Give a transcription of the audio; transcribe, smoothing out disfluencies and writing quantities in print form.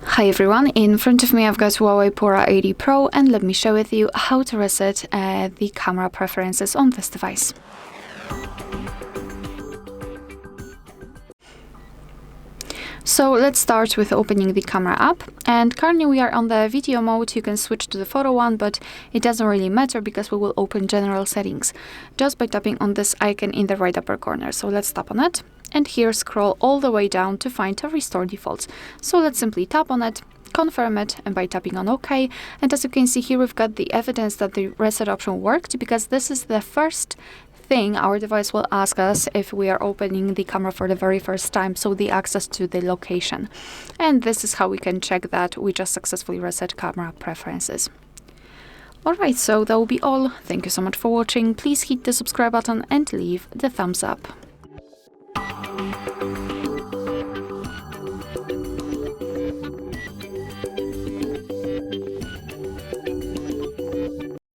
Hi everyone, in front of me I've got HUAWEI Pura 80 Pro, and let me share with you how to reset the camera preferences on this device. So let's start with opening the camera app, and currently we are on the video mode. You can switch to the photo one, but it doesn't really matter because we will open general settings just by tapping on this icon in the right upper corner. So let's tap on it, and here scroll all the way down to find Restore Defaults. So let's simply tap on it, confirm it, and by tapping on OK. And as you can see here, we've got the evidence that the reset option worked, because this is the first thing our device will ask us if we are opening the camera for the very first time, so the access to the location. And this is how we can check that we just successfully reset camera preferences. Alright, so that will be all. Thank you so much for watching. Please hit the subscribe button and leave the thumbs up.